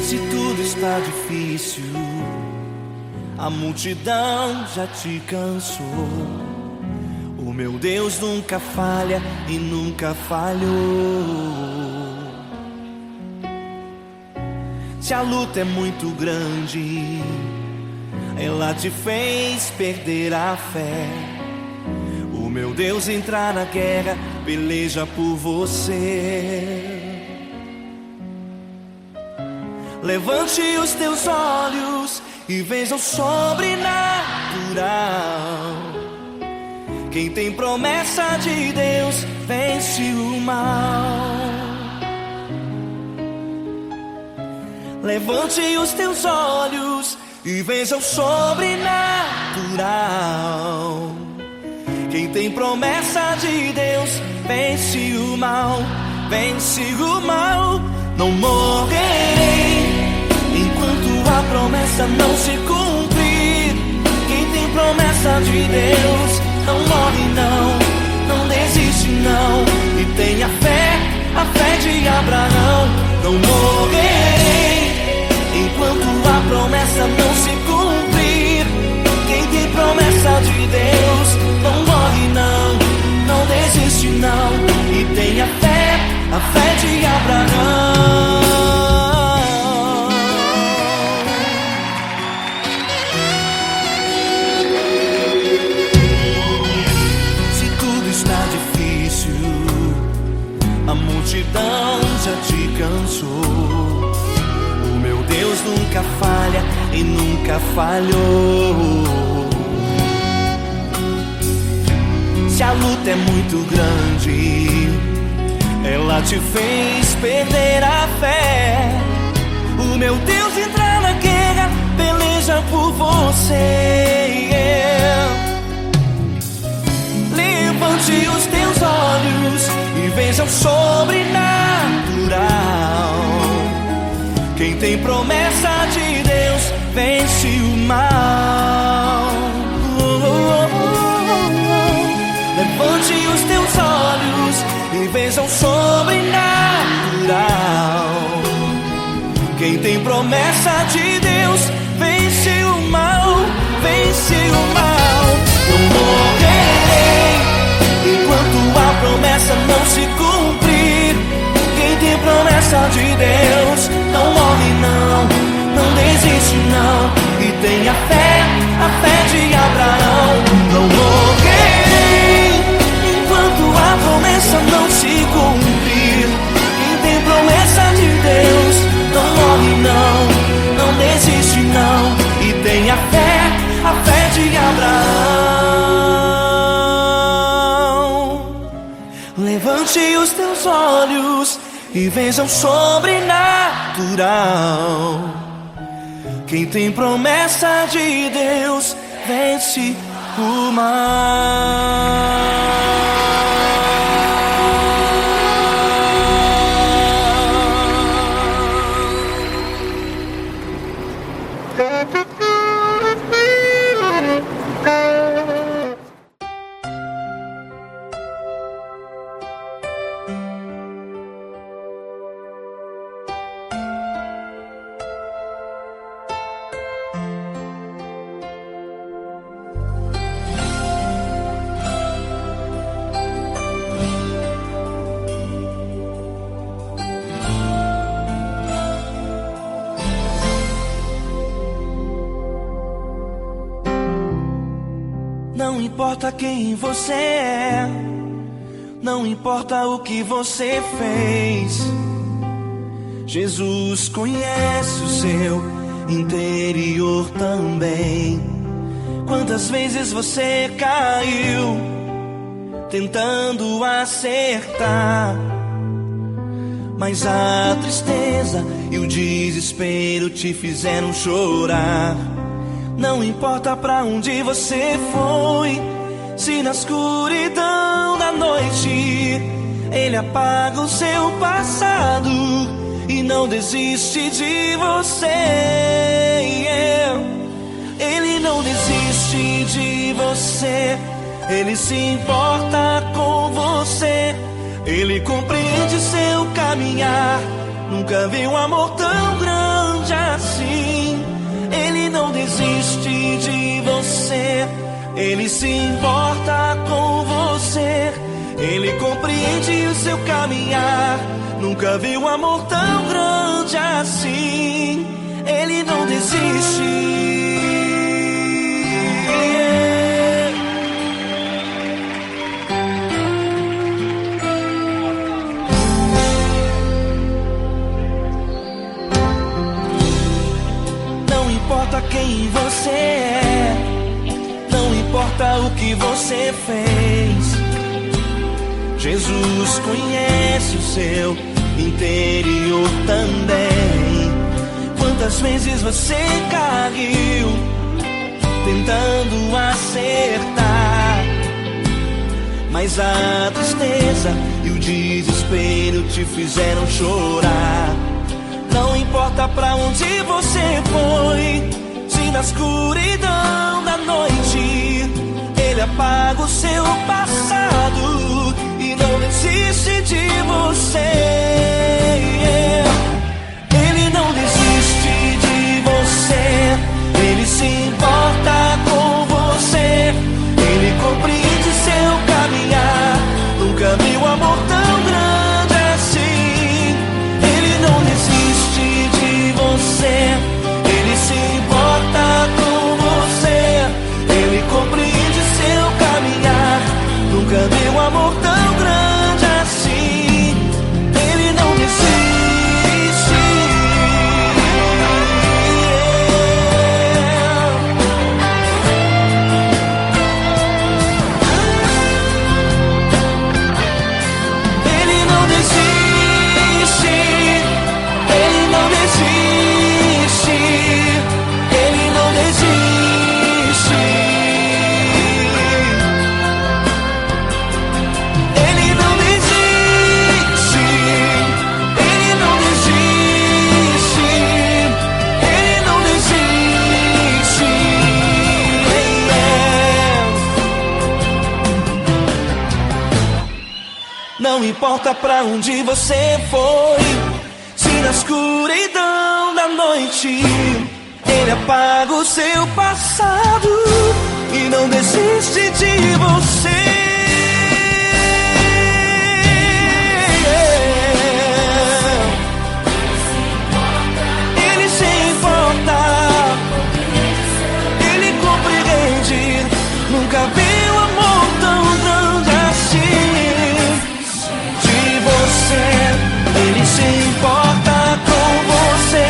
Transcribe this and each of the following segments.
Se tudo está difícil, a multidão já te cansou. O meu Deus nunca falha e nunca falhou. Se a luta é muito grande, ela te fez perder a fé. O meu Deus entrar na guerra, peleja por você. Levante os teus olhos e veja o sobrenatural. Quem tem promessa de Deus vence o mal. Levante os teus olhos e veja o sobrenatural. Quem tem promessa de Deus vence o mal, vence o mal. Não morrerei enquanto a promessa não se cumprir. Quem tem promessa de Deus não morre não, não desiste não. E tenha fé, a fé de Abraão. Não morrerei enquanto a promessa não se cumprir. Quem tem promessa de Deus não morre não, não desiste não. E tenha fé, a fé de Abraão. Se tudo está difícil, a multidão já te cansou. Deus nunca falha e nunca falhou. Se a luta é muito grande, ela te fez perder a fé. O meu Deus entra na guerra, peleja por você. Levante os teus olhos e veja o sobrenatural. Quem tem promessa de Deus vence o mal. Levante os teus olhos e veja o sobrenatural. Quem tem promessa de Deus vence o mal, vence o mal. Não morrerei enquanto a promessa não se cumprir. Quem tem promessa de Deus não morre não, não desiste não. E tenha fé, a fé de Abraão. Não morrerei enquanto a promessa não se cumprir. Quem tem promessa de Deus não morre não, não desiste não. E tenha fé, a fé de Abraão. Levante os teus olhos e veja o sobrenatural. Quem tem promessa de Deus vence o mal. Não importa quem você é, não importa o que você fez, Jesus conhece o seu interior também. Quantas vezes você caiu tentando acertar, mas a tristeza e o desespero te fizeram chorar. Não importa pra onde você foi, se na escuridão da noite Ele apaga o seu passado e não desiste de você. Ele não desiste de você, Ele se importa com você. Ele compreende seu caminhar, nunca vi um amor tão grande grande assim. Ele não desiste de você, ele se importa com você, ele compreende o seu caminhar. Nunca vi um amor tão grande assim. Ele não desiste. Não importa quem você é, não importa o que você fez, Jesus conhece o seu interior também. Quantas vezes você caiu tentando acertar, mas a tristeza e o desespero te fizeram chorar. Não importa pra onde você foi, se na escuridão da noite ele apaga o seu passado e não desiste de você. Ele não desiste de você, ele se importa com você, ele compreende seu caminhar. Nunca vi um amor tão grande assim. Ele não desiste de você, ele se importa com você, ele compreende seu caminhar. Nunca vi um amor tão grande assim. Ele não desiste. Ele não desiste. Ele não desiste. Ele não desiste. Ele não desiste. Ele não desiste. Ele não desiste. Não importa pra onde você foi, se na escuridão da noite ele apaga o seu passado e não desiste de você. Ele se importa, ele compreende. Nunca vi um amor tão grande assim. De você, ele se importa com você,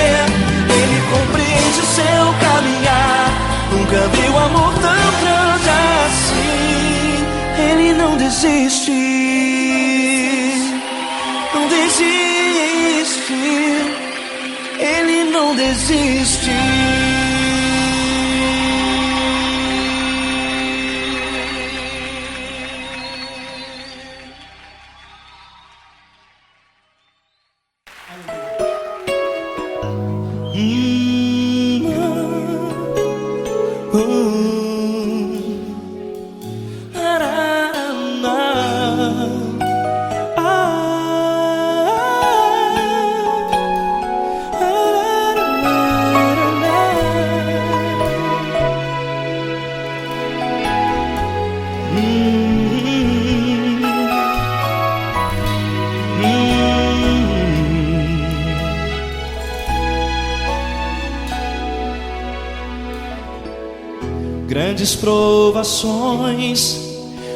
ele compreende o seu caminhar. Nunca vi um amor tão grande assim. Ele não desiste, não desiste. Ele não desiste. Grandes provações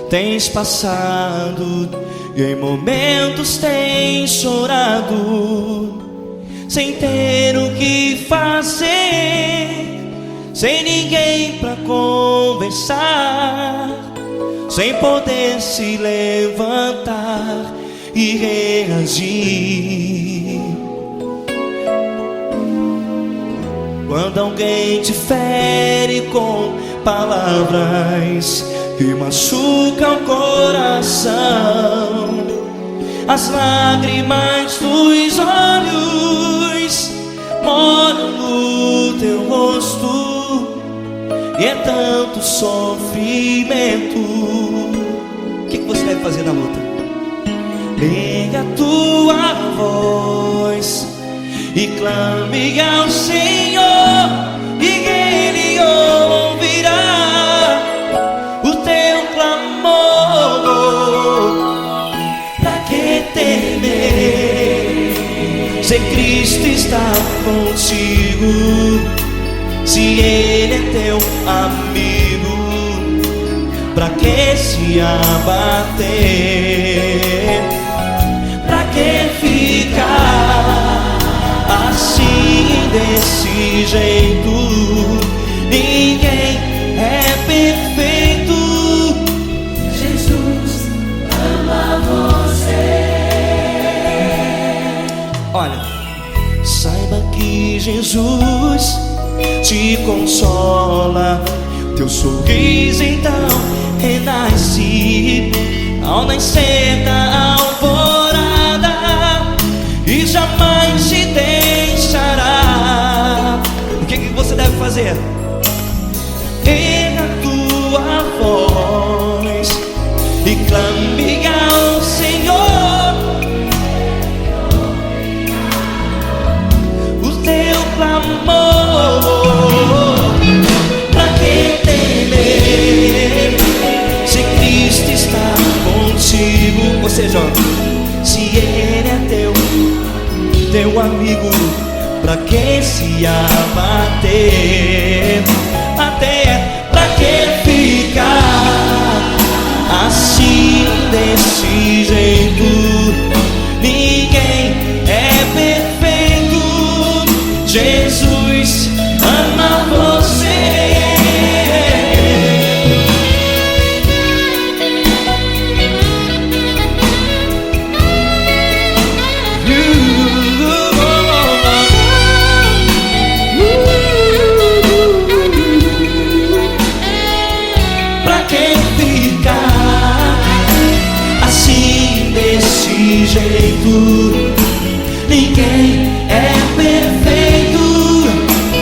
tens passado e em momentos tens chorado, sem ter o que fazer, sem ninguém pra conversar, sem poder se levantar e reagir. Quando alguém te fere com palavras que machucam o coração, as lágrimas dos olhos molham no teu rosto, e é tanto sofrimento. O que você deve fazer na luta? Pega a tua voz e clame ao Senhor, e Ele ouvirá o teu clamor. Pra que temer, se Cristo está contigo, se Ele é teu amigo? Pra que se abater? Pra que ficar assim, desse jeito? Ninguém é perfeito. Jesus ama você. Olha, saiba que Jesus te consola. Teu sorriso então renasce ao nascer da alvorada, e jamais te deixará. O que você deve fazer? Erga a tua voz e clame ao Senhor o teu clamor. Pra que temer, se Cristo está contigo? Ou seja, se Ele é teu amigo, pra que se abater? Até pra que ficar assim, desse jeito? Ninguém é perfeito. Jesus ama você. Pra que ficar assim, desse jeito? Ninguém é perfeito.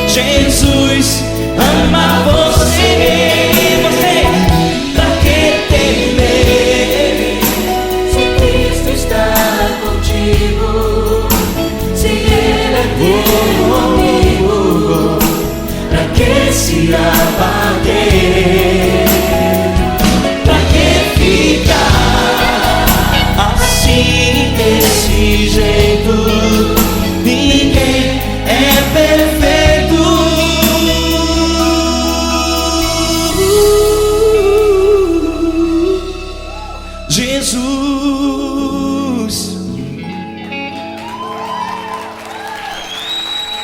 Jesus ama você. Pra que temer, Se Cristo está contigo, se Ele é teu amigo, pra que se abater? pra que ficar assim, desse jeito? Ninguém é perfeito. Jesus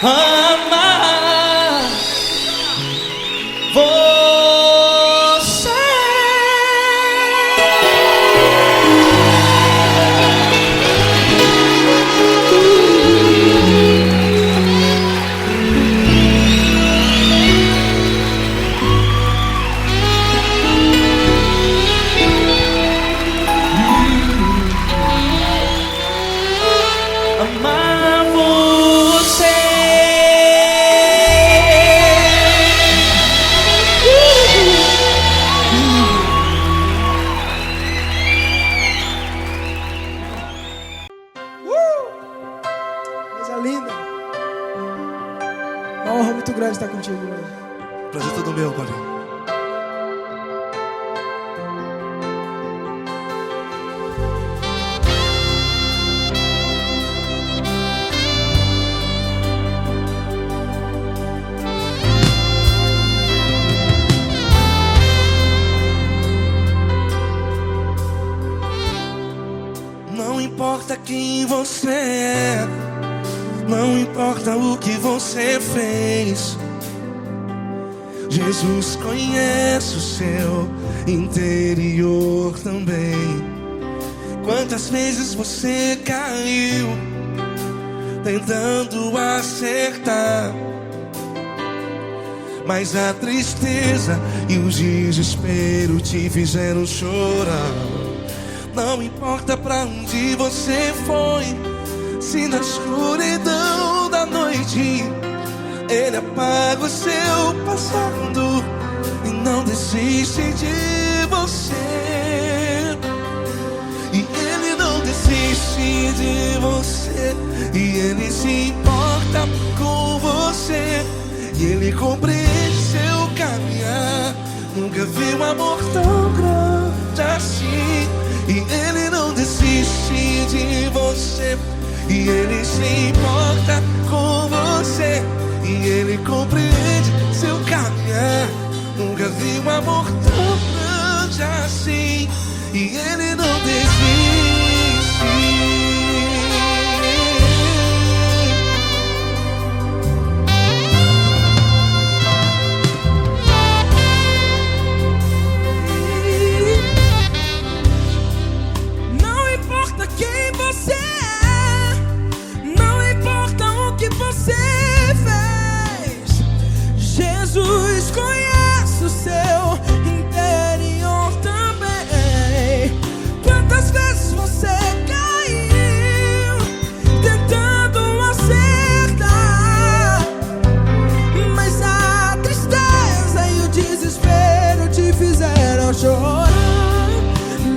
ama você. Amar você. Coisa linda. Uma honra muito grande estar contigo hoje. Prazer todo meu, Paulinho. Não importa quem você é, não importa o que você fez, Jesus conhece o seu interior também. Quantas vezes você caiu tentando acertar, mas a tristeza e o desespero te fizeram chorar. Não importa pra onde você foi, se na escuridão da noite Ele apaga o seu passado e não desiste de você. E Ele não desiste de você. você, e Ele se importa com você, e Ele compreende seu caminhar. Nunca vi um amor tão grande assim, e Ele não desiste de você, e Ele se importa com você, e Ele compreende seu caminhar. Nunca vi um amor tão grande assim, e Ele não desiste. Não importa quem você é, não importa o que você fez, Jesus conhece o seu interior também. Quantas vezes você caiu tentando acertar, mas a tristeza e o desespero te fizeram chorar.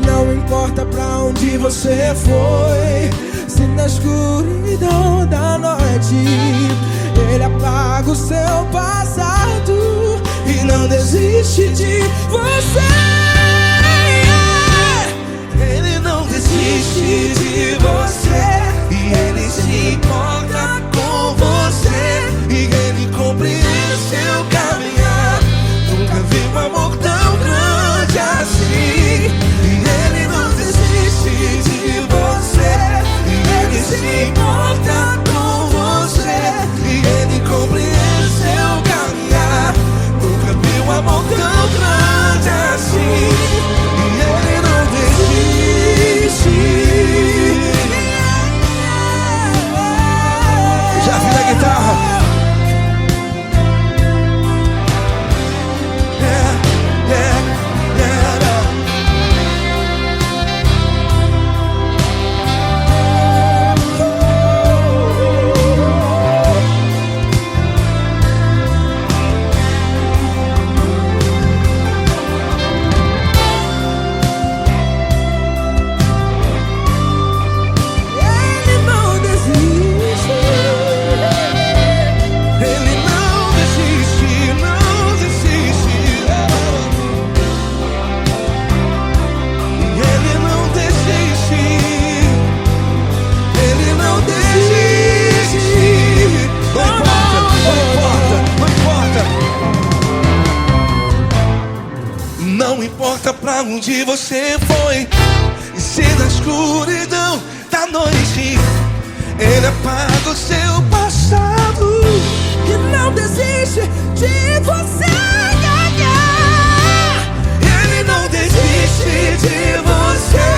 Não importa pra onde você foi, se na escuridão da noite Ele apaga o seu passado e não desiste de você. Ele não desiste de você, e Ele se importa com você, e Ele compreende seu caminhar. Nunca vi um amor tão grande assim, e Ele não desiste de você, e Ele se importa com você, e Ele compreende seu caminhar. Nunca vi um amor tão grande assim, e Ele não desiste. Já vi a guitarra. Não importa pra onde você foi, e se na escuridão da noite Ele apaga o seu passado E não desiste de você. Ele não desiste de você,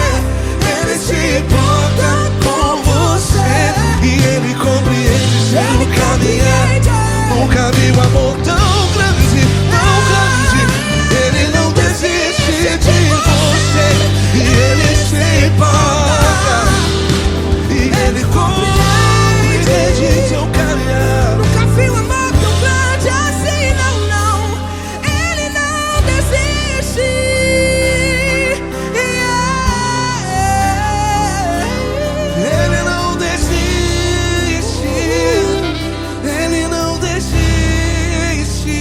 Ele se importa com você, e Ele compreende seu caminhar. Nunca vi um amor tão grande, tão grande. Ele não desiste de você, e Ele se importa, e Ele compreende seu caminhar. Nunca vi um amor tão grande assim, não, não. Ele não desiste. Ele não desiste, Ele não desiste,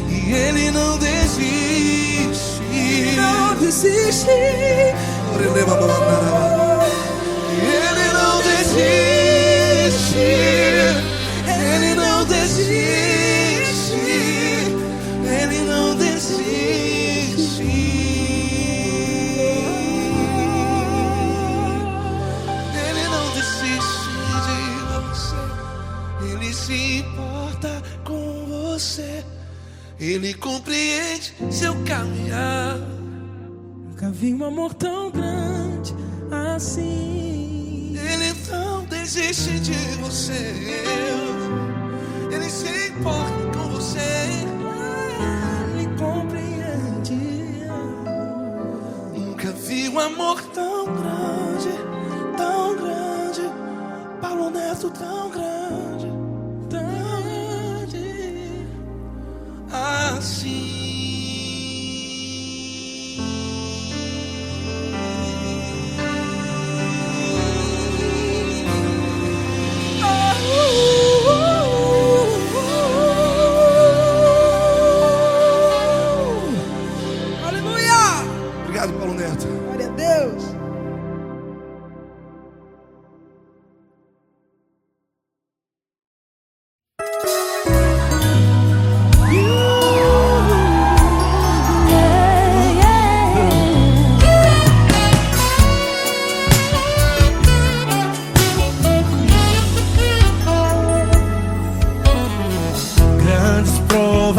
e Ele não desiste. Não desiste. Ele não desiste, Ele não desiste, Ele não desiste. Ele não desiste de você, Ele se importa com você, Ele compreende seu caminhar. Nunca vi um amor tão grande assim. Ele não desiste de você, Ele se importa com você, Ele compreende. Nunca vi um amor tão grande, tão grande. Paulo Neto tão grande, tão grande assim.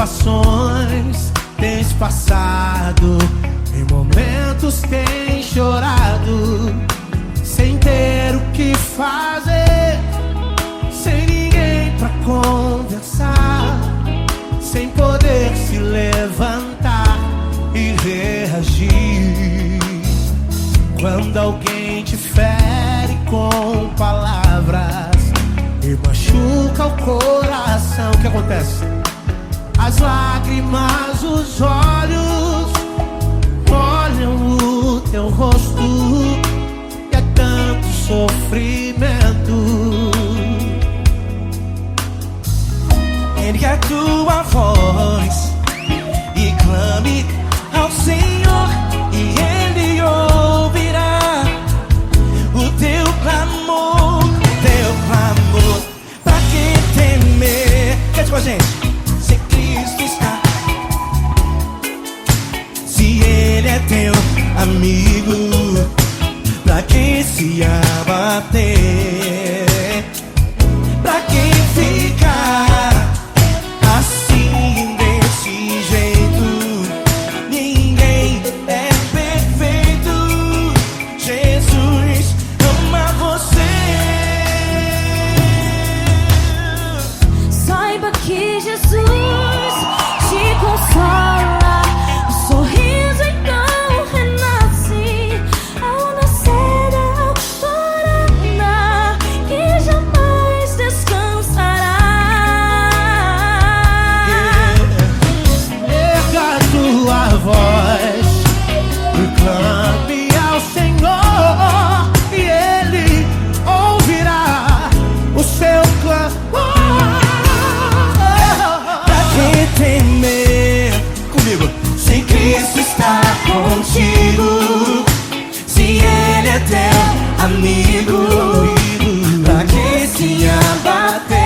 provações tens passado, em momentos tens chorado, sem ter o que fazer, sem ninguém pra conversar, sem poder se levantar e reagir. Quando alguém te fere com palavras e machuca o coração, o que acontece? As lágrimas, os olhos molham o teu rosto, e é tanto sofrimento. Ergue a tua voz e clame ao Senhor, e Ele ouvirá o teu clamor, pra que temer? Cante com a gente. Se Cristo está, se Ele é teu amigo, pra que se abater? Pra que ficar assim, desse jeito? Ninguém é perfeito. Jesus ama você. Saiba que Jesus te consola, o sorriso então renasce ao nascer da alvorada, que jamais descansará. Erga a tua voz, proclame ao Senhor, e Ele ouvirá o seu clamor. Pra que temer? Comigo. Se Cristo está contigo, se Ele é teu amigo, pra que se abater?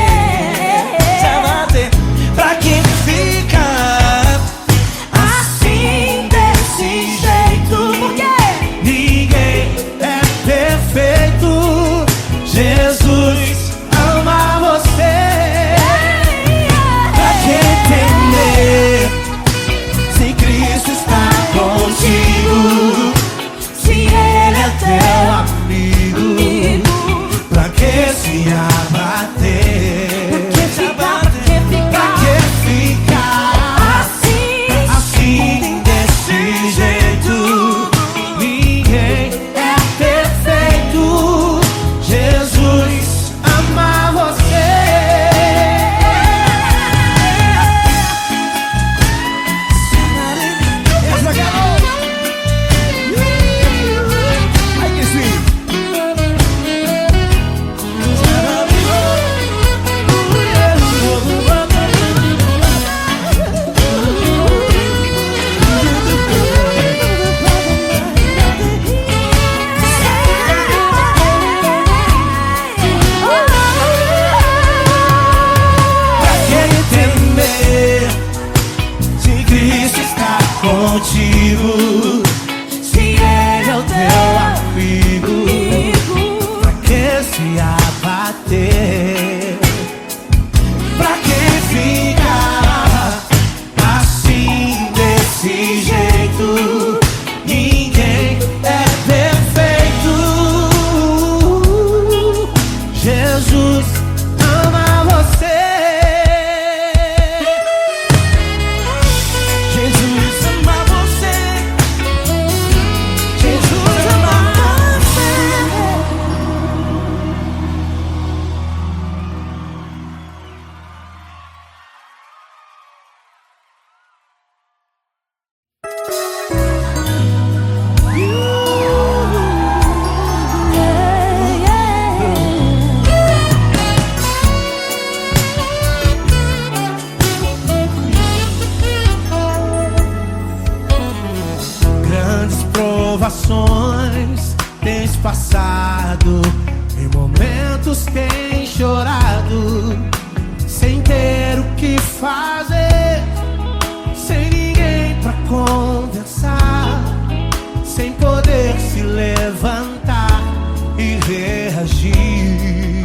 Se abater. Pra que ficar assim, desse jeito? Por quê? Ninguém é perfeito. Jesus ama você. Pra que temer? Se Cristo está contigo, se Ele é teu amigo, pra que se abater? Por que ficar? Por que Pra ficar que ficar assim? assim, desse jeito? Ninguém é perfeito. Jesus ama você. Essa garota. Ai, que sim. Pra que temer? Se Cristo está contigo, se Ele é o teu amigo, pra que se abater? Pra que ficar assim, desse jeito? Ninguém é perfeito. Jesus ama você. Jesus ama você. Jesus ama você. Grandes provações tens passado, em momentos tens chorado, sem ter o que fazer, sem ninguém pra conversar, sem poder se levantar e reagir.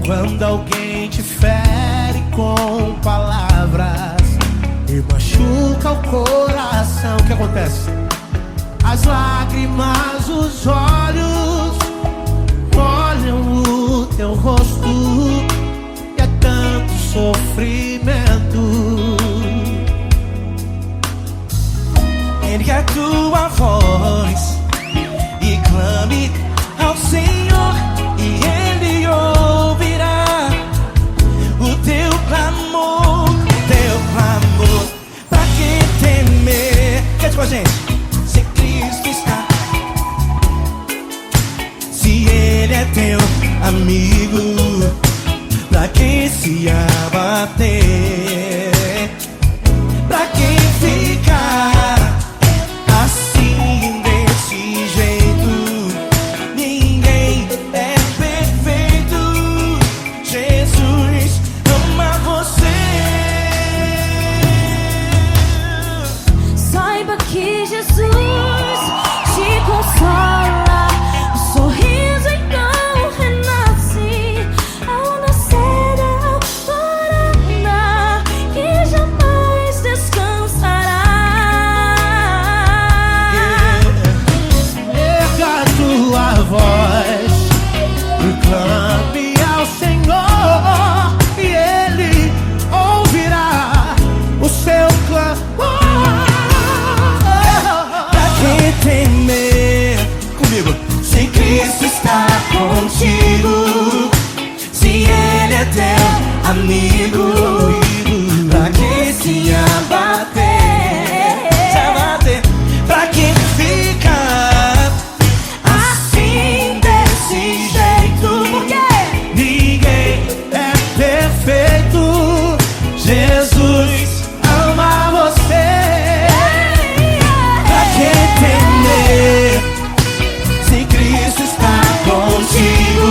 Quando alguém te fere com palavras meu coração. O que acontece? As lágrimas, os olhos molham o teu rosto, e é tanto sofrimento. Ergue a tua voz e clame ao Senhor, e Ele ouvirá o teu clamor, o teu clamor. Pra que temer? Cante com a gente. Se Cristo está, se Ele é teu amigo, pra que se abater? Pra que ficar assim, desse jeito? Ninguém é perfeito. Jesus ama você. Saiba que Jesus te consola. O sorriso então renasce ao nascer da alvorada, que jamais descansará. Erga a tua voz e clame ao Senhor, e Ele ouvirá o seu clamor. Pra que temer? Comigo. Se Cristo está contigo, se Ele é teu amigo, pra que se abater? Se abater. Pra que ficar assim, desse jeito? Por quê? Ninguém é perfeito. Jesus ama você. Pra que temer? Se Cristo está contigo,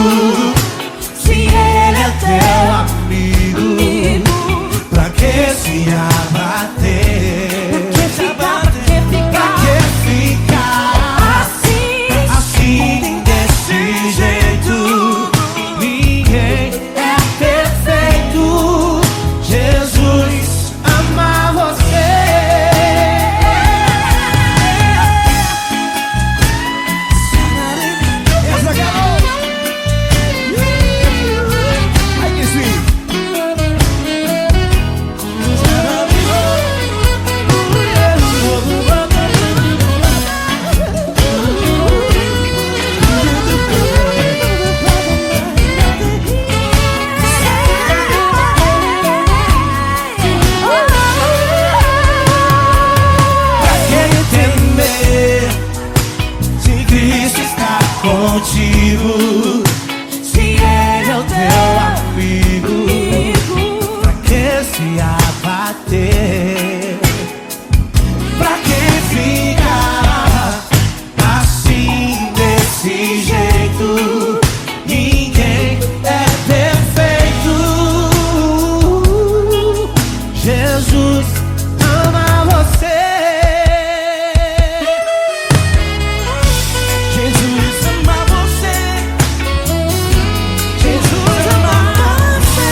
Se Ele é teu amigo, amigo, pra que se abater? que ficar, Pra que ficar assim? assim, desse jeito? Ninguém é perfeito. Jesus ama você. Essa garota. Ai, que sim. Pra que temer? Se Cristo está contigo, Se Ele é o teu amigo, amigo, pra que se abater? Pra que ficar assim, desse jeito? Ninguém é perfeito. Jesus ama você. Jesus ama você. Jesus ama você.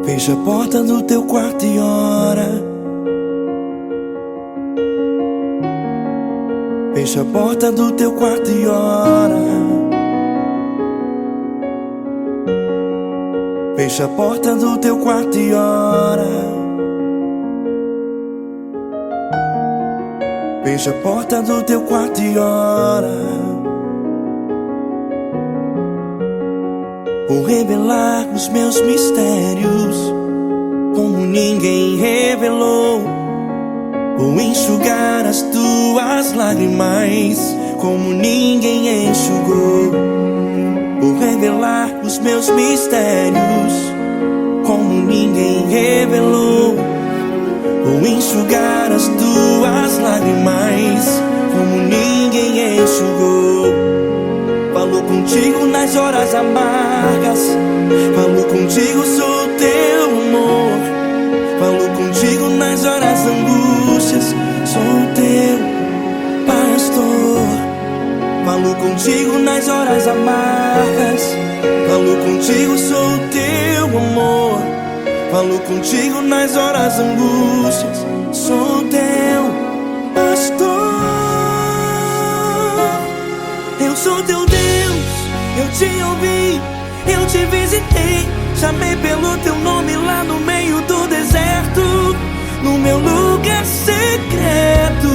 Fecha a porta do teu quarto e ora. Fecha a porta do teu quarto e ora. Fecha a porta do teu quarto e ora. Fecha a porta do teu quarto e ora. Vou revelar os meus mistérios como ninguém revelou. Vou enxugar as tuas lágrimas como ninguém enxugou. Vou revelar os meus mistérios como ninguém revelou. enxugar as tuas lágrimas como ninguém enxugou. Falou contigo nas horas amargas, falou contigo, sou teu amor. Falou contigo nas horas angústias, sou teu pastor. Falou contigo nas horas amargas, falou contigo, sou teu amor. Falou contigo nas horas angústias, sou teu pastor. Eu sou teu Deus, eu te ouvi, eu te visitei. Chamei pelo teu nome lá no meio do deserto, no meu lugar secreto.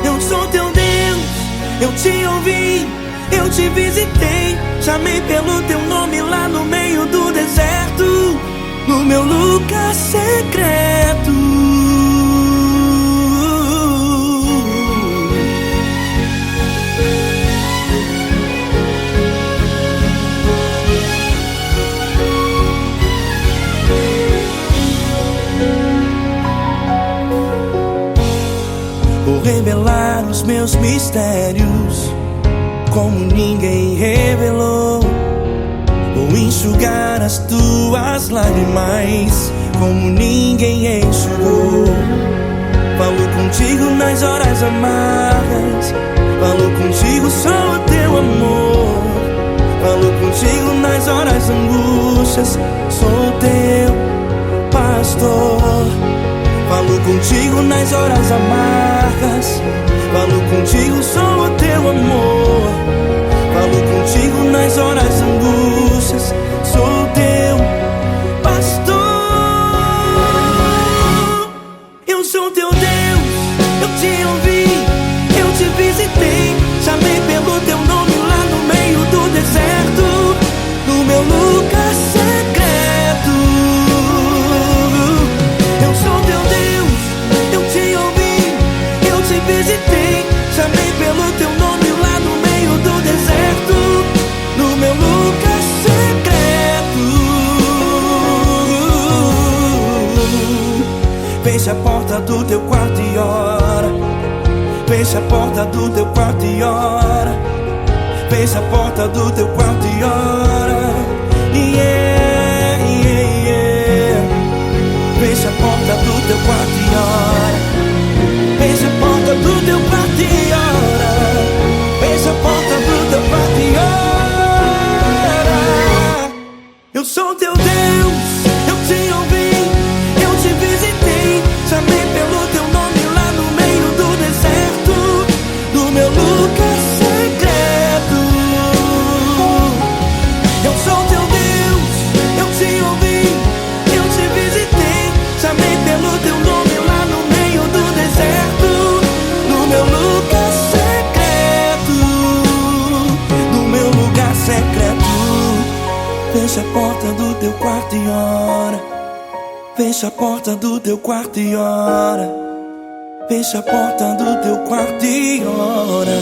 Eu sou teu Deus, eu te ouvi, eu te visitei. Chamei pelo teu nome lá no meio do deserto, no meu lugar secreto. Vou revelar os meus mistérios como ninguém revelou. Vou enxugar as tuas lágrimas como ninguém enxugou. Falou contigo nas horas amargas, falou contigo, sou teu amor. Falou contigo nas horas angústias, sou teu pastor. Falou contigo nas horas amargas, falou contigo, sou o teu amor. Falou contigo nas horas angústias, sou teu pastor. Eu sou teu Deus, eu te ouvi, eu te visitei. Chamei pelo teu nome lá no meio do deserto, no meu lugar secreto. Eu sou teu Deus, eu te ouvi, eu te visitei. Chamei pelo teu nome lá no meio do deserto, no meu lugar secreto. Fecha a porta do teu quarto e ora. Fecha a porta do teu quarto e ora. Fecha a porta do teu quarto e ora. Yeah, yeah, yeah. Fecha a porta do teu quarto e ora. Fecha a porta do teu quarto e ora. Fecha a porta do teu quarto e ora. Eu sou teu Deus, eu te ouvi, eu te visitei. Chamei pelo teu nome lá no meio do deserto, no meu lugar secreto. Eu sou teu Deus, eu te ouvi, eu te visitei. Chamei pelo teu nome lá no meio do deserto, no meu lugar secreto, no meu lugar secreto. Fecha a porta do teu quarto e ora. Fecha a porta do teu quarto e ora. Fecha a porta do teu quarto e ora.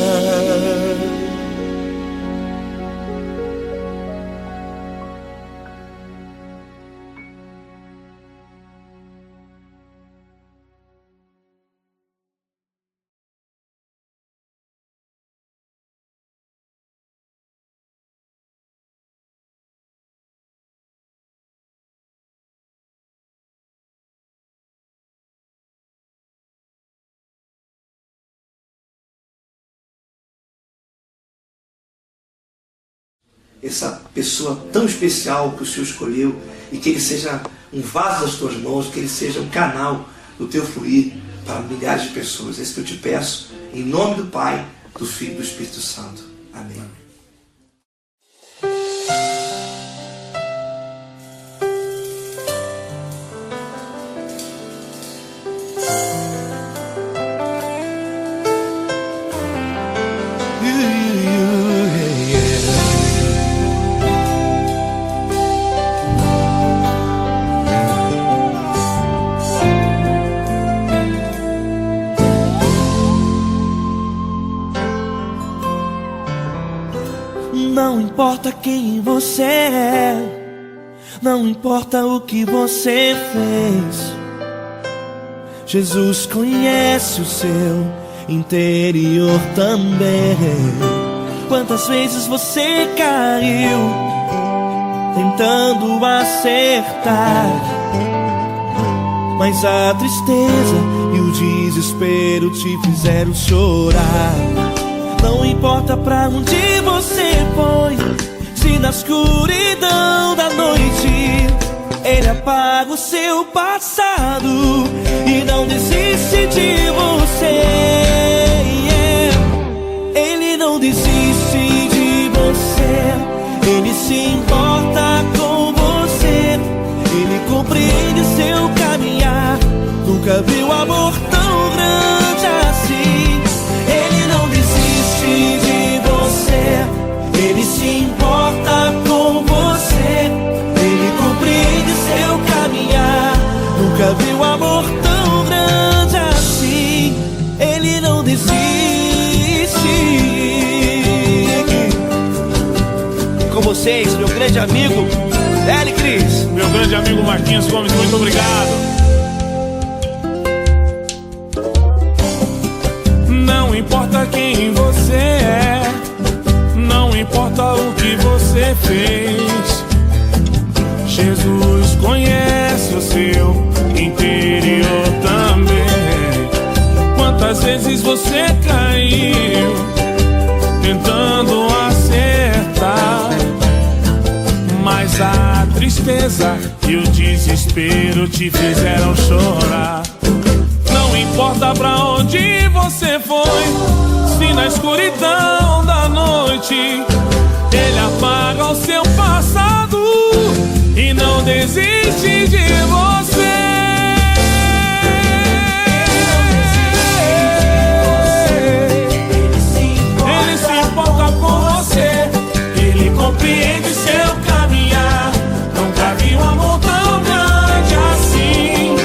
Essa pessoa tão especial que o Senhor escolheu, e que ele seja um vaso das tuas mãos, que ele seja um canal do teu fluir para milhares de pessoas. É isso que eu te peço, em nome do Pai, do Filho e do Espírito Santo. Amém. Não importa quem você é, não importa o que você fez, Jesus conhece o seu interior também. Quantas vezes você caiu tentando acertar, mas a tristeza e o desespero te fizeram chorar. Não importa pra onde você foi, se na escuridão da noite Ele apaga o seu passado e não desiste de você. Ele não desiste de você, Ele se importa com você, Ele compreende seu caminhar. Nunca viu amor tão grande assim. Ele não desiste de você, Ele se importa com você, Ele compreende seu caminhar. Nunca viu amor tão grande assim. Ele não desiste. Com vocês, meu grande amigo Eli Cris. Meu grande amigo Marquinhos Gomes, muito obrigado. Não importa quem você é, não importa o que você fez, Jesus conhece o seu interior também. Quantas vezes você caiu tentando acertar, mas a tristeza e o desespero te fizeram chorar. Não importa pra onde você foi, se na escuridão da noite Ele apaga o seu passado e não desiste de você. Ele se importa com você, Ele compreende seu caminhar. Nunca vi um amor tão grande assim.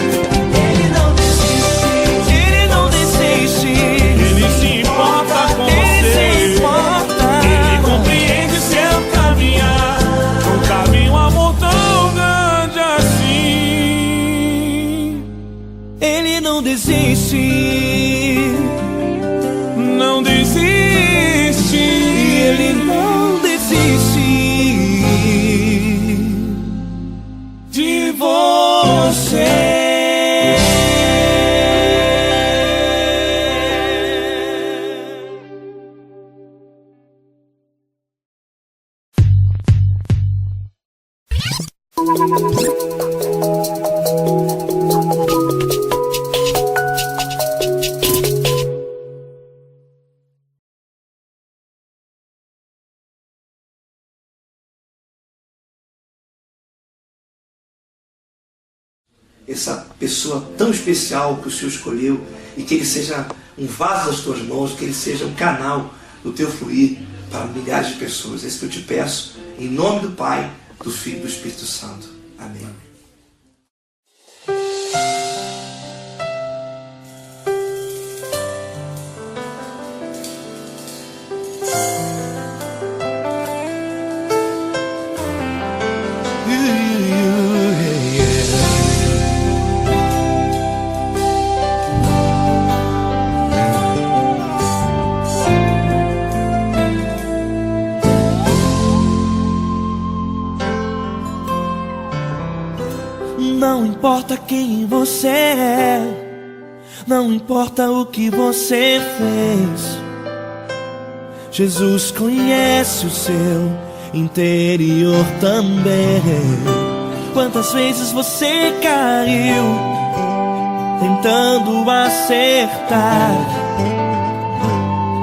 Ele não desiste, Ele não desiste. Ele se importa com você, Ele compreende seu caminhar. Nunca vi um amor tão grande assim. Ele não desiste, não desiste. Ele não desiste De você. Essa pessoa tão especial que o Senhor escolheu, e que Ele seja um vaso das tuas mãos, que Ele seja um canal do teu fluir para milhares de pessoas. É isso que eu te peço, em nome do Pai, do Filho e do Espírito Santo. Amém. Não importa quem você é, não importa o que você fez, Jesus conhece o seu interior também. Quantas vezes você caiu tentando acertar,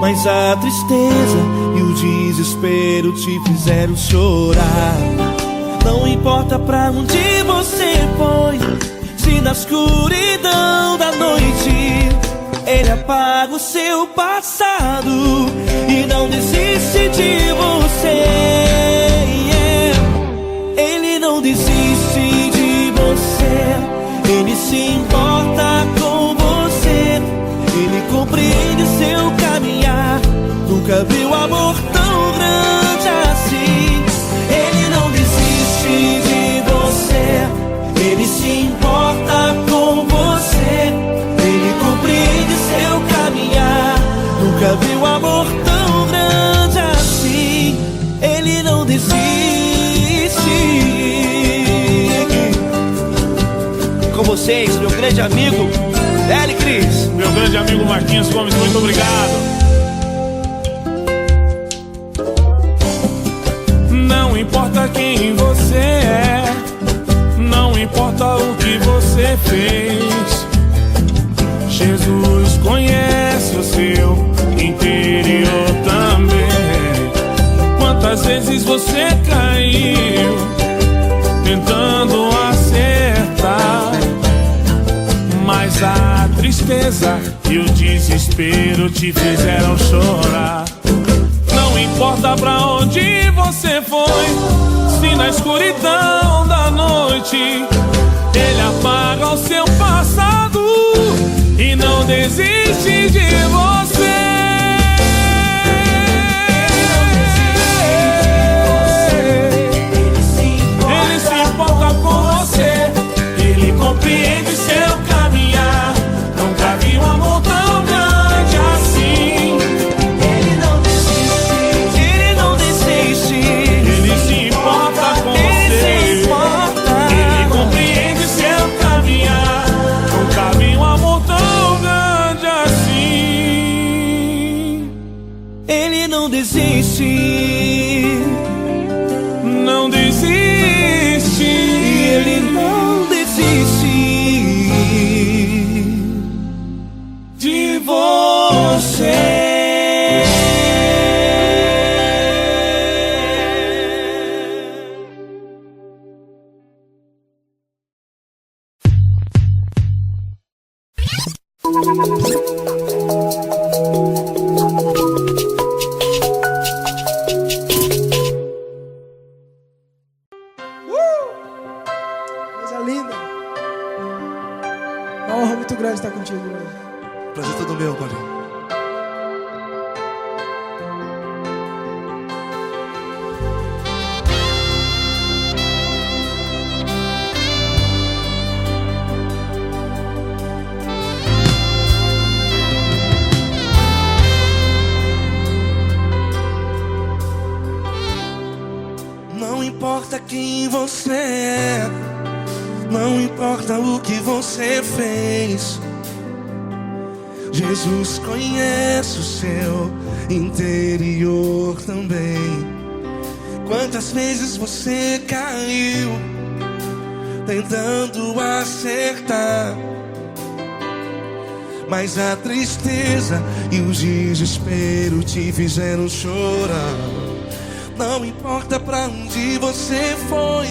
mas a tristeza e o desespero te fizeram chorar. Não importa pra onde você foi, se na escuridão da noite Ele apaga o seu passado e não desiste de você. Ele não desiste de você, Ele se importa com você, Ele compreende seu caminhar. Nunca viu amor tão grande assim. Ele não desiste de você, Ele se importa com você, vocês, meu grande amigo L. Cris. Meu grande amigo Marquinhos Gomes, muito obrigado. Não importa quem você é, não importa o que você fez, Jesus conhece o seu interior também. Quantas vezes você caiu tentando acertar, mas a tristeza e o desespero te fizeram chorar. Não importa pra onde você foi, se na escuridão da noite Ele apaga o seu passado e não desiste de você. Ele se importa com você, Ele compreende seu caminhar. Nunca vi um amor tão grande assim. Ele não desiste, ele não desiste. Ele se importa com você, Ele compreende seu caminhar. Nunca vi um amor tão grande assim. Ele não desiste, não desiste. ele não desiste De você. Coisa linda. Uma honra muito grande estar contigo hoje. Prazer todo meu, Paulinho. Não importa quem você é, não importa o que você fez, Jesus conhece o seu interior também. Quantas vezes você caiu tentando acertar, mas a tristeza e o desespero te fizeram chorar. Não importa pra onde você foi,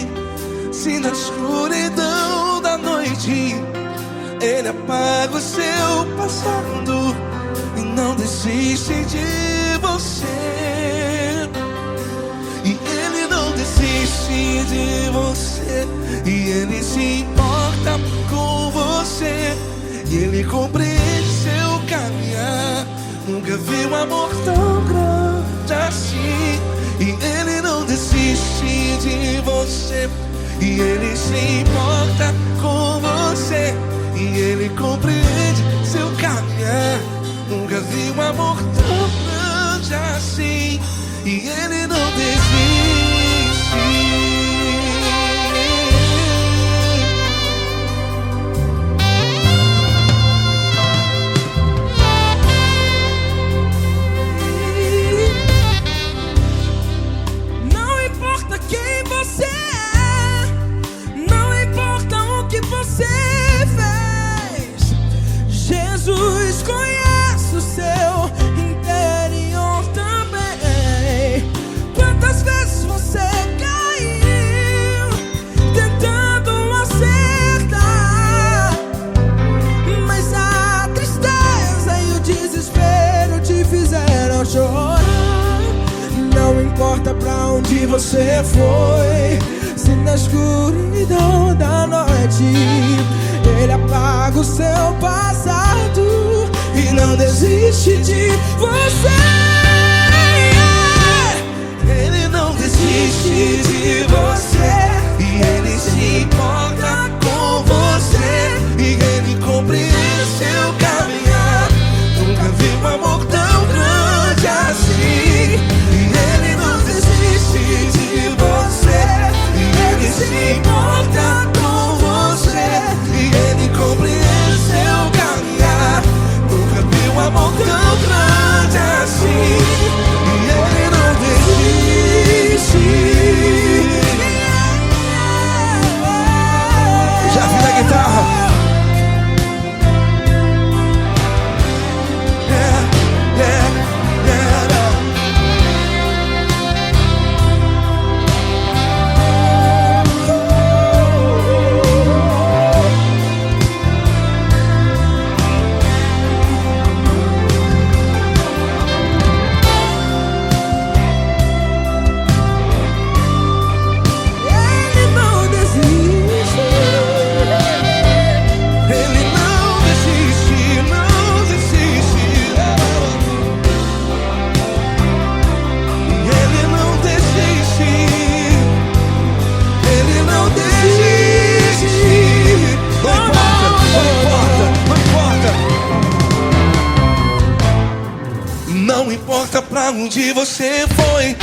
se na escuridão da noite Ele apaga o seu passado e não desiste de você. E Ele não desiste de você, e Ele se importa com você, e Ele compreende seu caminhar. Nunca vi um amor tão grande assim. E Ele não desiste de você, e Ele se importa com você, e Ele compreende seu caminhar. Nunca vi um amor tão grande assim. E Ele não desiste. Não importa quem você é, não importa o que você fez, Jesus conhece o seu interior também. Quantas vezes você caiu tentando acertar, mas a tristeza e o desespero te fizeram chorar. Não importa pra onde você foi, se na escuridão da noite Ele apaga o seu passado e não desiste de você. Ele não desiste de você, e Ele se importa com você, e Ele compreende seu caminhar. Nunca vi um amor tão grande assim. E Ele não desiste de você, e Ele se importa com você, e Ele pra onde você foi.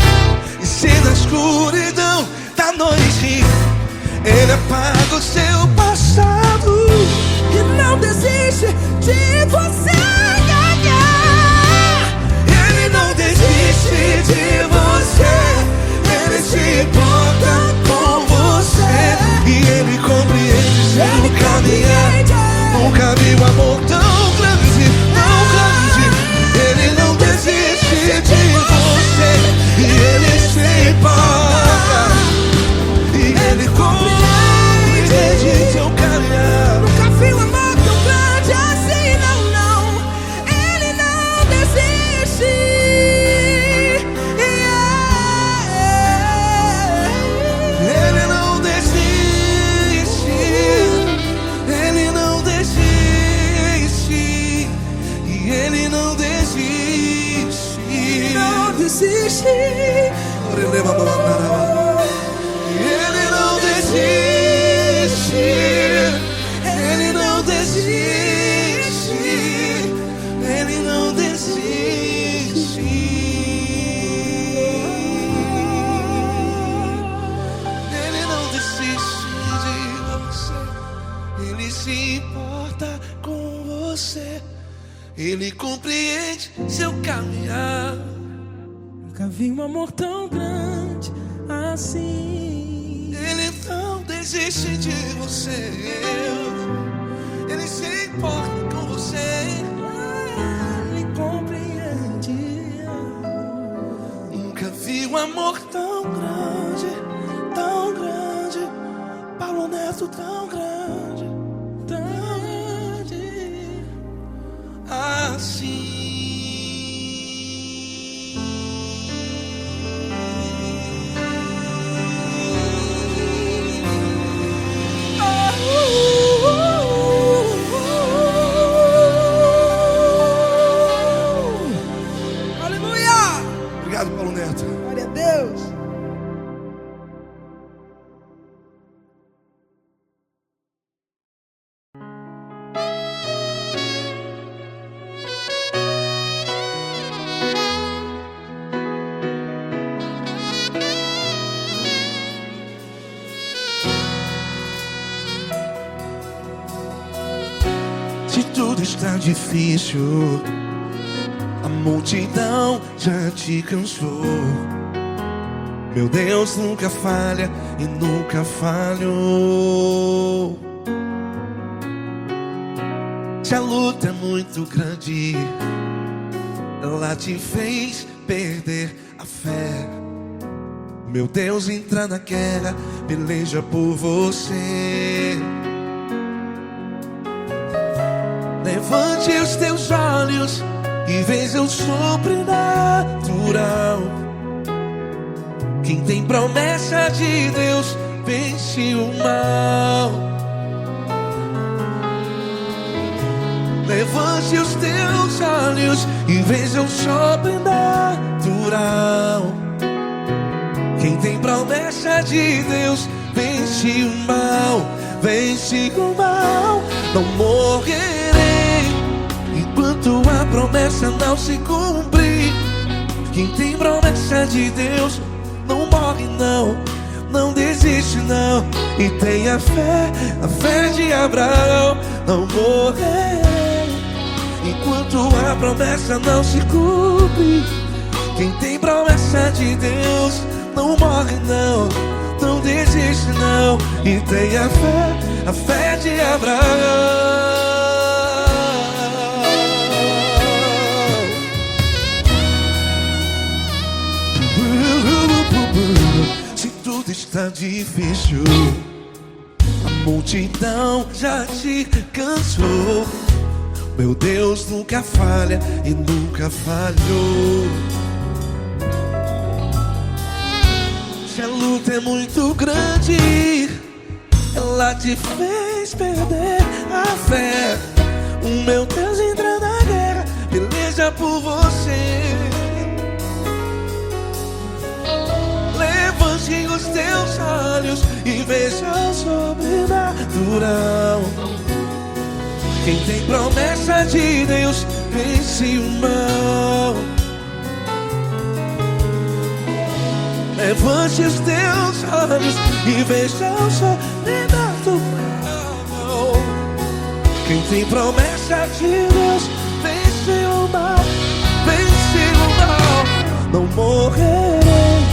E se na escuridão da noite Ele apaga o seu passado E não desiste de você ganhar. Ele não desiste de você. Ele se importa com você. E Ele compreende seu caminhar. Nunca vi um amor tão grande, tão grande. Ele não desiste de você. E Ele se importa. E Ele compreende seu caminhar. Nunca vi um amor tão grande assim, não, não. Ele não desiste. Ele não desiste. Ele não desiste. E Ele não desiste. Não desiste. Ele não desiste. Ele não desiste. Ele não desiste. Ele não desiste de você. Ele se importa com você. Ele compreende seu caminhar. Nunca vi um amor tão grande assim. Ele não desiste de você. Ele se importa com você. Ele compreende. Nunca vi um amor tão grande, tão grande. Paulo Neto tão grande, tão grande assim. Aleluia! Obrigado, Paulo Neto. Glória a Deus. Se tudo está difícil, a multidão já te cansou. Meu Deus nunca falha e nunca falhou. Se a luta é muito grande, ela te fez perder a fé. Meu Deus entra na guerra, peleja por você. Levante os teus olhos e veja o sobrenatural. Quem tem promessa de Deus vence o mal. Levante os teus olhos e veja o sobrenatural. Quem tem promessa de Deus vence o mal. Vence o mal. Não morrerei enquanto a promessa não se cumprir. Quem tem promessa de Deus não morre não, não desiste não. E tem a fé de Abraão. Não morrerei enquanto a promessa não se cumpre. Quem tem promessa de Deus não morre não, não desiste não. E tem a fé de Abraão. Se tudo está difícil, a multidão já te cansou. Meu Deus nunca falha e nunca falhou. Se a luta é muito grande, ela te fez perder a fé. O meu Deus entra na guerra, peleja por você. Levante os teus olhos e veja o sobrenatural. Quem tem promessa de Deus vence o mal. Levante os teus olhos e veja o sobrenatural. Quem tem promessa de Deus vence o mal, vence o mal. Não morrerei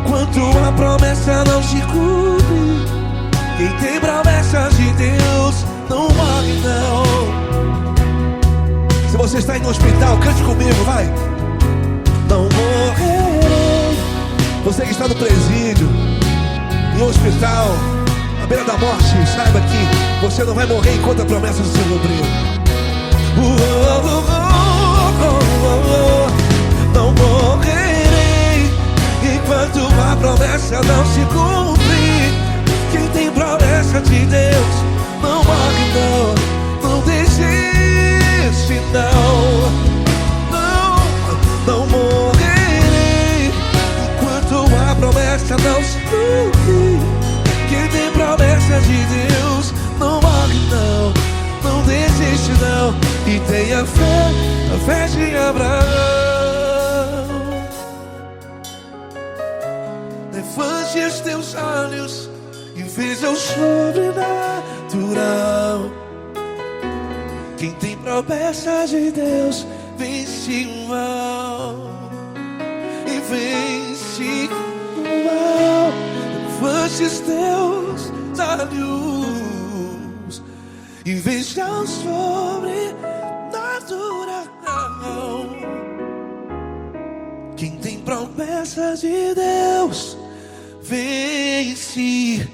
enquanto a promessa não se cumpre. Quem tem promessas de Deus não morre não. Se você está aí no hospital, cante comigo, vai. Não morrerei. Você que está no presídio, no hospital, à beira da morte, saiba que você não vai morrer enquanto a promessa não se cumprir. Não morrerei enquanto a promessa não se cumprir. Quem tem promessa de Deus não morre não. Não desiste não. Não morrerei enquanto a promessa não se cumprir. Quem tem promessa de Deus não morre não. Não desiste não. E tenha fé, a fé de Abraão. Levante os teus olhos e veja o sobrenatural. Quem tem promessa de Deus vence o mal e vence o mal. Levante os teus olhos e veja o sobrenatural. Quem tem promessa de Deus vence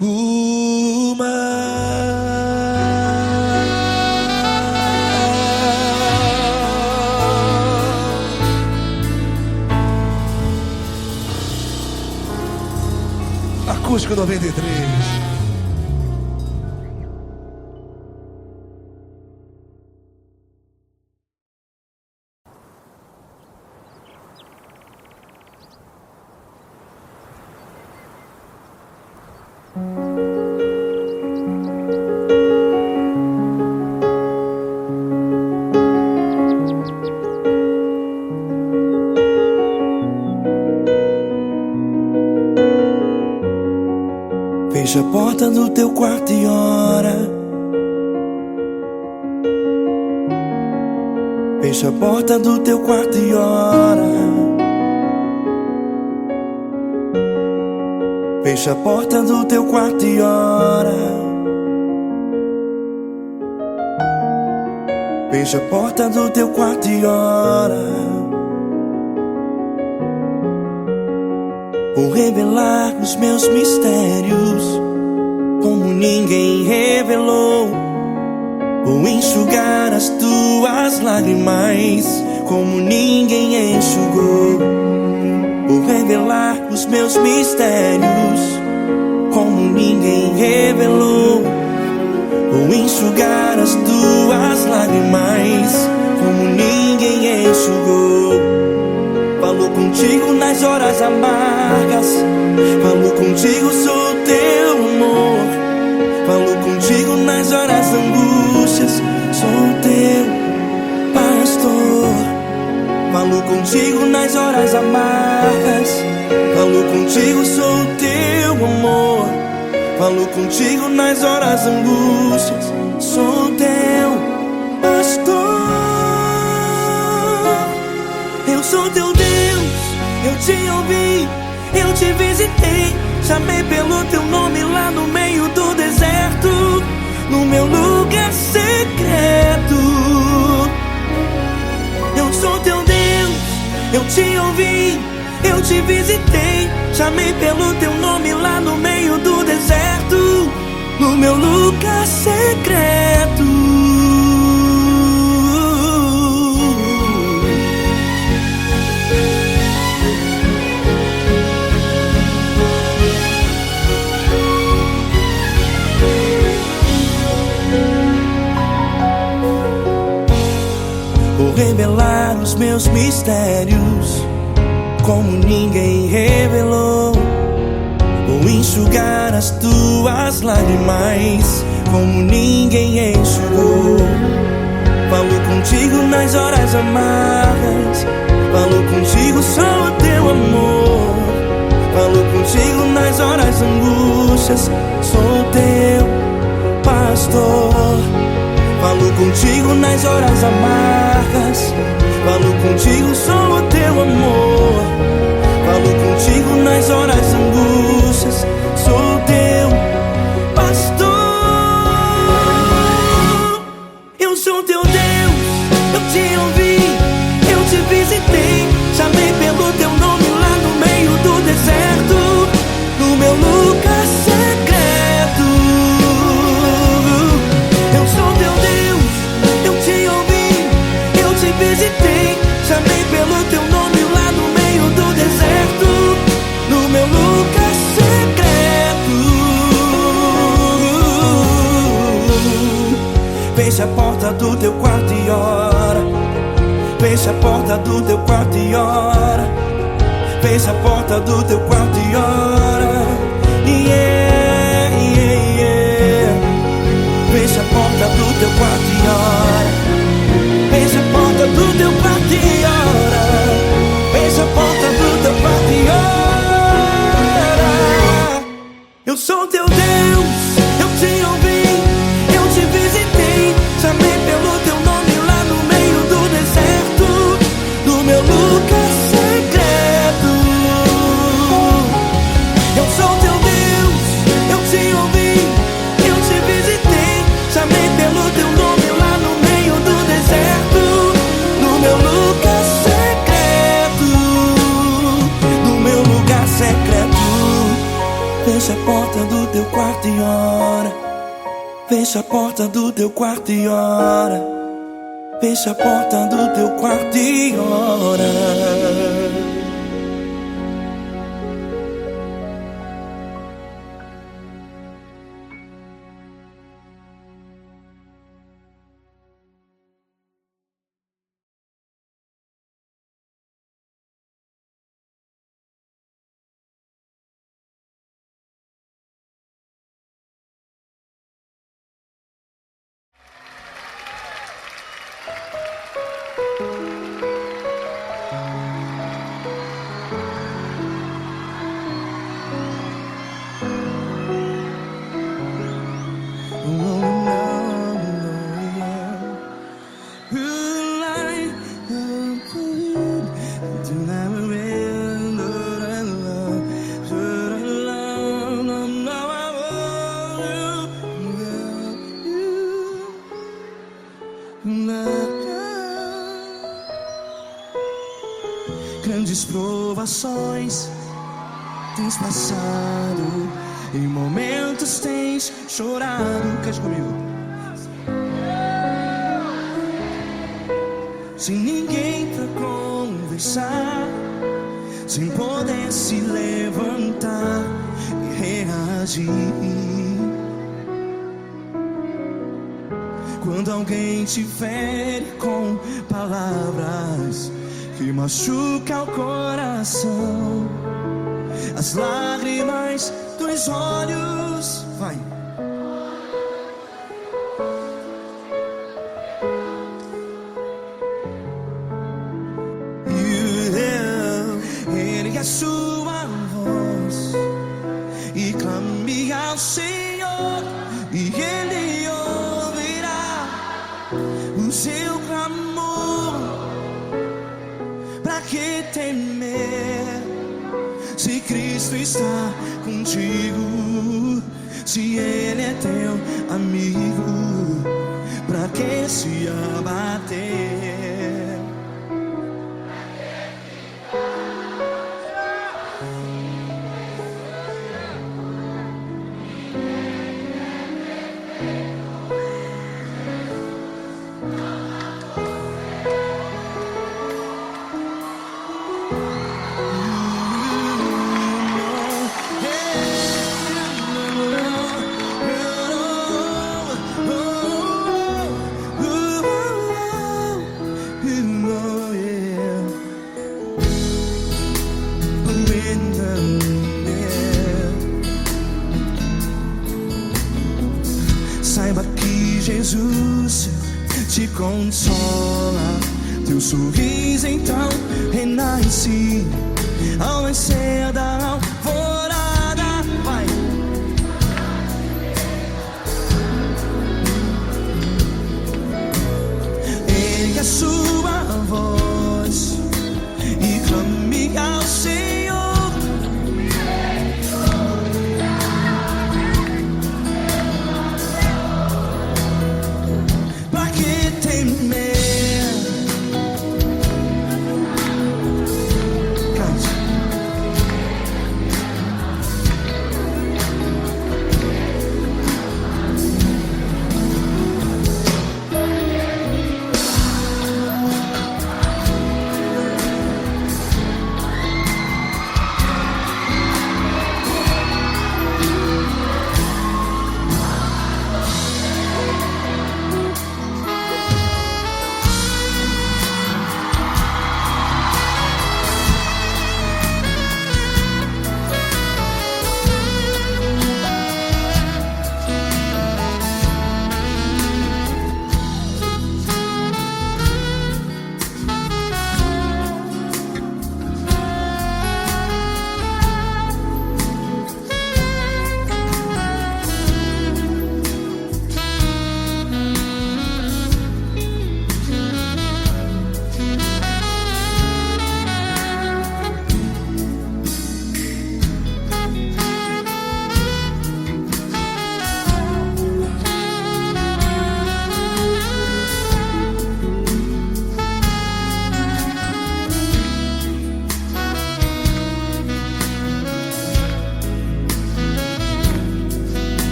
o mal. Acústico 93. Fecha a porta do teu quarto e ora. Fecha a porta do teu quarto e ora. Fecha a porta do teu quarto e ora. Fecha a porta do teu quarto e ora. Vou revelar os meus mistérios como ninguém revelou. Vou enxugar as tuas lágrimas como ninguém enxugou. Vou revelar os meus mistérios como ninguém revelou. Vou enxugar as tuas lágrimas como ninguém enxugou. Falo contigo nas horas amargas, falo contigo, sou teu amor. Falo contigo nas horas angústias, sou teu pastor. Falo contigo nas horas amargas, falo contigo, sou teu amor. Falo contigo nas horas angústias, sou teu pastor. Eu sou teu Deus, eu te ouvi, eu te visitei. Chamei pelo teu nome lá no meio do deserto, no meu lugar secreto. Eu sou teu Deus, eu te ouvi, eu te visitei. Chamei pelo teu nome lá no meio do deserto, no meu lugar secreto. Vou revelar os meus mistérios como ninguém revelou. Vou enxugar as tuas lágrimas como ninguém enxugou. Falo contigo nas horas amargas, falo contigo, sou o teu amor. Falo contigo nas horas angústias, sou teu pastor. Falo contigo nas horas amargas, falo contigo, sou o teu amor. Falo contigo nas horas angústias, sou teu pastor. Eu sou teu Deus, eu te ouvi, eu te visitei, chamei pelo teu nome lá no meio do deserto, no meu lugar secreto. Eu sou teu Deus, eu te ouvi, eu te visitei, chamei pelo teu nome lá no meio do deserto, no meu lugar secreto. Fecha a porta do teu quarto e ora. Fecha a porta do teu quarto e ora. Fecha a porta do teu quarto e ora. Yeah, yeah, yeah. Fecha a porta do teu quarto e ora. Fecha a porta do teu quarto e ora. Fecha a porta do teu quarto e ora. Eu sou teu Deus, eu te ouvi, eu te visitei, chamei pelo teu nome lá no meio do deserto, no meu lugar secreto. Eu sou teu Deus, eu te ouvi, eu te visitei, chamei pelo teu nome lá no meio do deserto, no meu lugar secreto, no meu lugar secreto. Fecha a porta do teu quarto e ora. Fecha a porta do teu quarto e ora. Fecha a porta do teu quarto e ora. Grandes provações tens passado, em momentos tens chorado. Cante comigo. Sem ninguém pra conversar, sem poder se levantar e reagir. Quando alguém te fere com palavras que machuca o coração, as lágrimas dos olhos, vai. Ergue a sua voz e clame ao Senhor, e Ele ouvirá o seu clamor. Pra que temer, se Cristo está contigo? Se Ele é teu amigo, pra que se abater? Saiba que Jesus te consola, teu sorriso então renasce ao nascer da alva.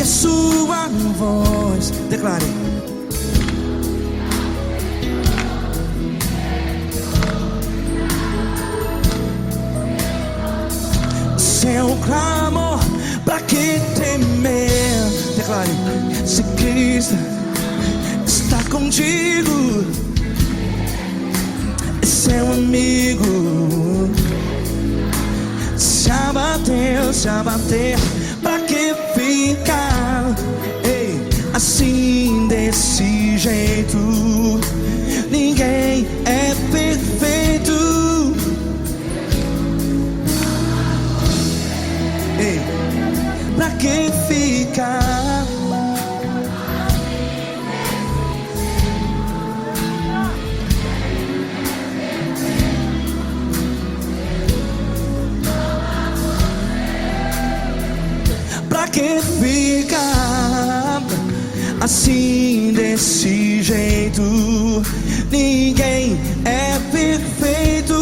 sua voz. Declare. Seu clamor, pra que temer? Declare. Se Cristo está contigo, é seu amigo. Se abater, pra que ficar? Ei, assim desse jeito, ninguém é perfeito. Ei, pra que ficar? Pra que ficar assim desse jeito? Ninguém é perfeito.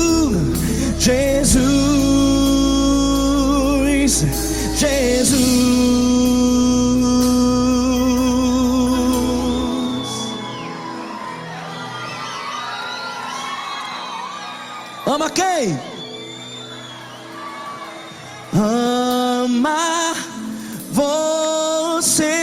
Jesus, Jesus. Ama quem? Ama você.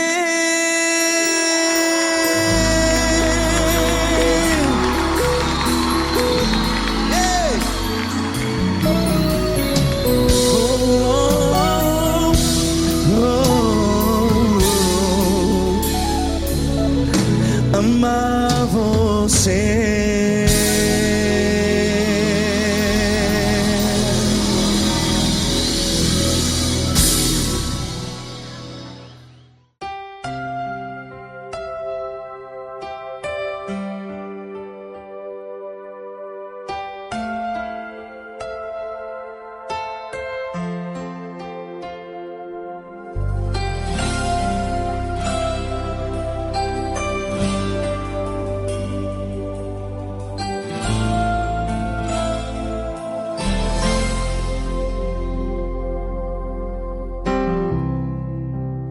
Amar você.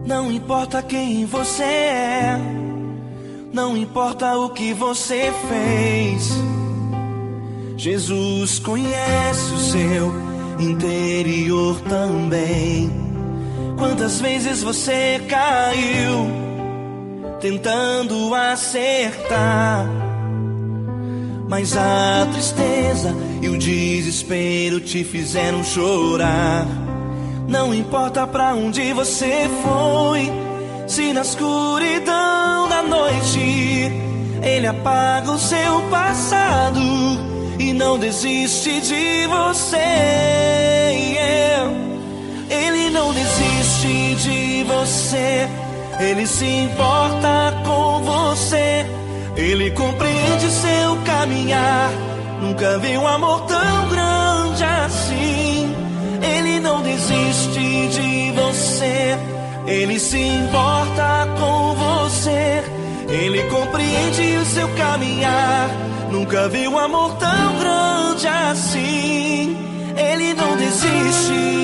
Não importa quem você é, não importa o que você fez, Jesus conhece o seu interior também. Quantas vezes você caiu tentando acertar, mas a tristeza e o desespero te fizeram chorar. Não importa pra onde você foi, se na escuridão da noite Ele apaga o seu passado e não desiste de você. Ele não desiste de você, Ele se importa com você, Ele compreende seu caminhar. Nunca vi um amor tão grande assim. Ele não desiste de você, Ele se importa com você, Ele compreende o seu caminhar. Nunca vi um amor tão grande assim. Ele não desiste.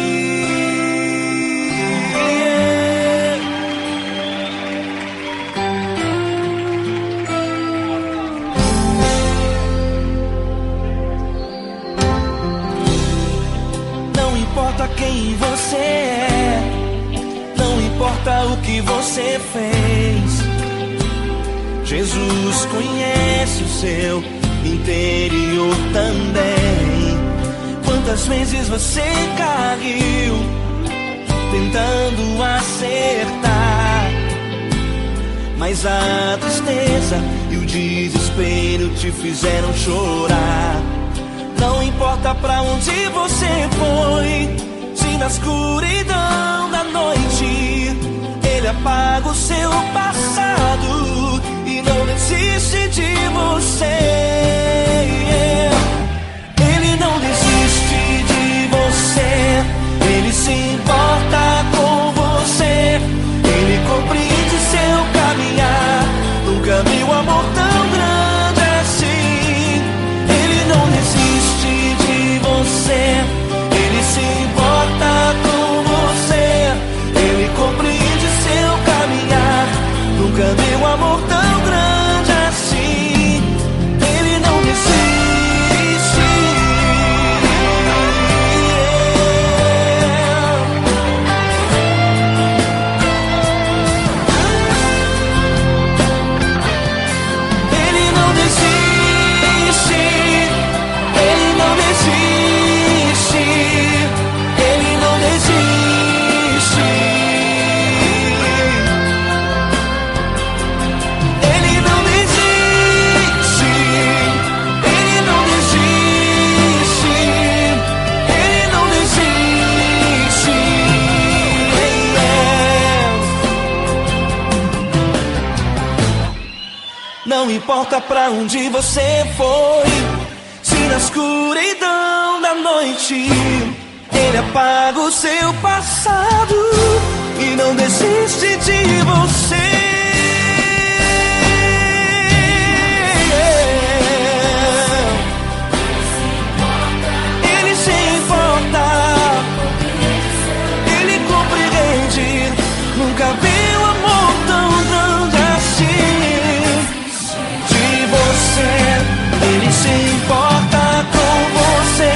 Não importa quem você é, não importa o que você fez, Jesus conhece o seu interior também. Quantas vezes você caiu tentando acertar, mas a tristeza e o desespero te fizeram chorar. Não importa pra onde você foi, se na escuridão da noite Ele apaga o seu passado e não desiste de você. Ele não desiste de você, Ele se importa com você, Ele compreende seu caminhar. Nunca vi um amor tão grande assim. Ele não desiste de você, Ele se importa com importa pra onde você foi. Se na escuridão da noite Ele apaga o seu passado e não desiste de você. Ele se importa, Ele compreende. Nunca vi um amor tão grande assim de você. Ele se importa com você,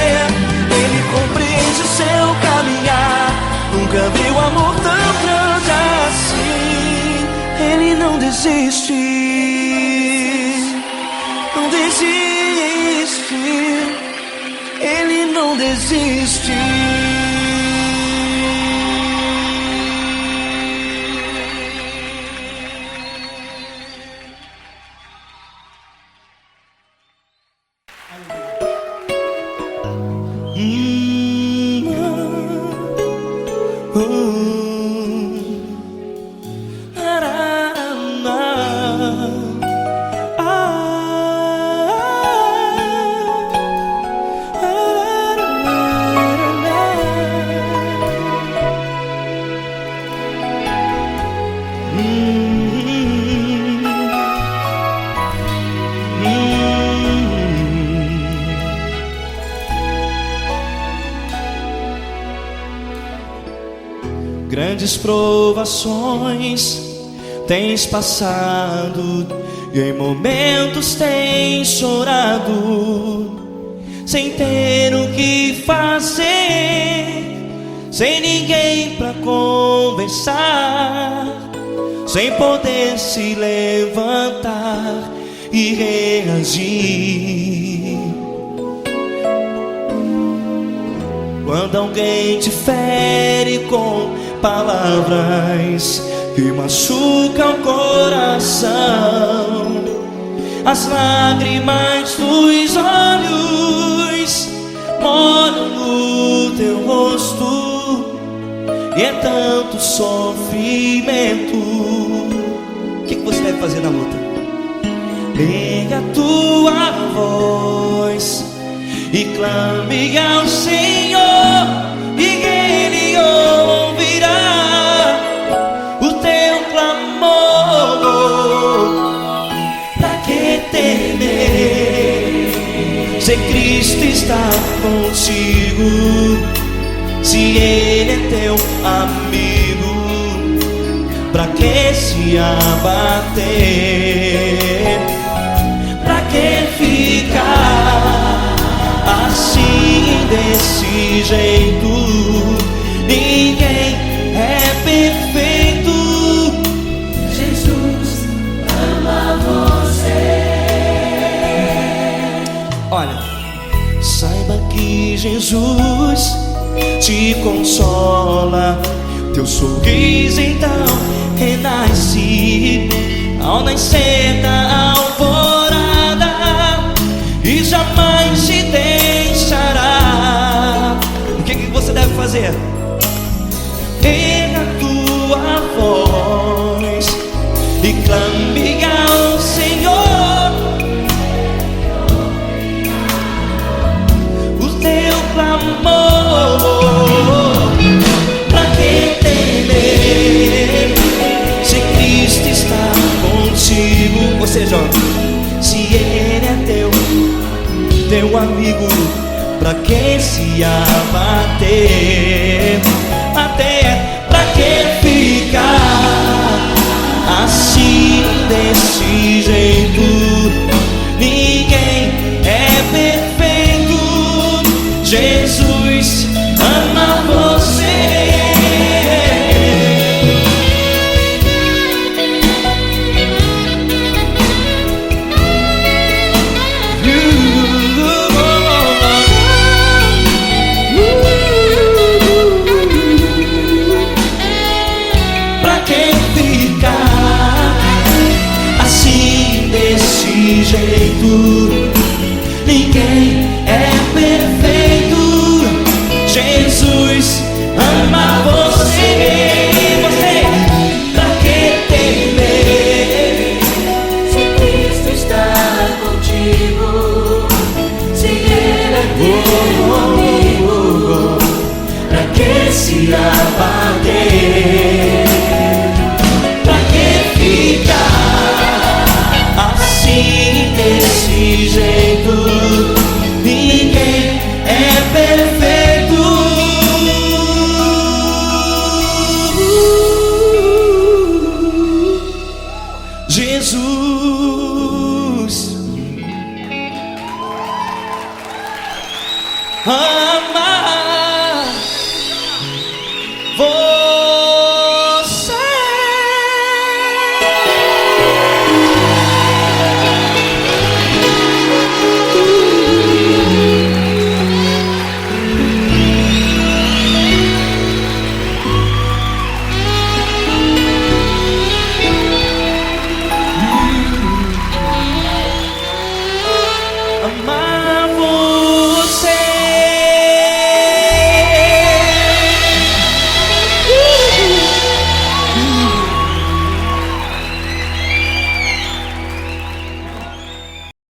Ele compreende o seu caminhar. Nunca vi um amor tão grande assim. Ele não desiste, não desiste. Ele não desiste. Grandes provações tens passado e em momentos tens chorado, sem ter o que fazer, sem ninguém pra conversar, sem poder se levantar e reagir. Quando alguém te fere com palavras que machucam o coração, as lágrimas dos olhos molham no teu rosto, e é tanto sofrimento. O que você deve fazer na luta? Liga a tua voz e clame ao Senhor, e Ele ouvirá o teu clamor. Pra que temer, se Cristo está contigo, se Ele é teu amigo? Pra que se abater? Pra que ficar assim, desse jeito? Ninguém é perfeito. Jesus ama você. Olha, saiba que Jesus te consola. Teu sorriso então renasce ao nascer da alvorada, e jamais te deixará. O que você deve fazer? Erga a tua voz e clame ao Senhor, o teu clamor. Pra que temer, se Cristo está contigo? Ou seja, se Ele é teu amigo, pra que se abater? Até pra que ficar assim, desse jeito? Ninguém é perfeito. Jesus ama você. Jeito, ninguém é perfeito. Jesus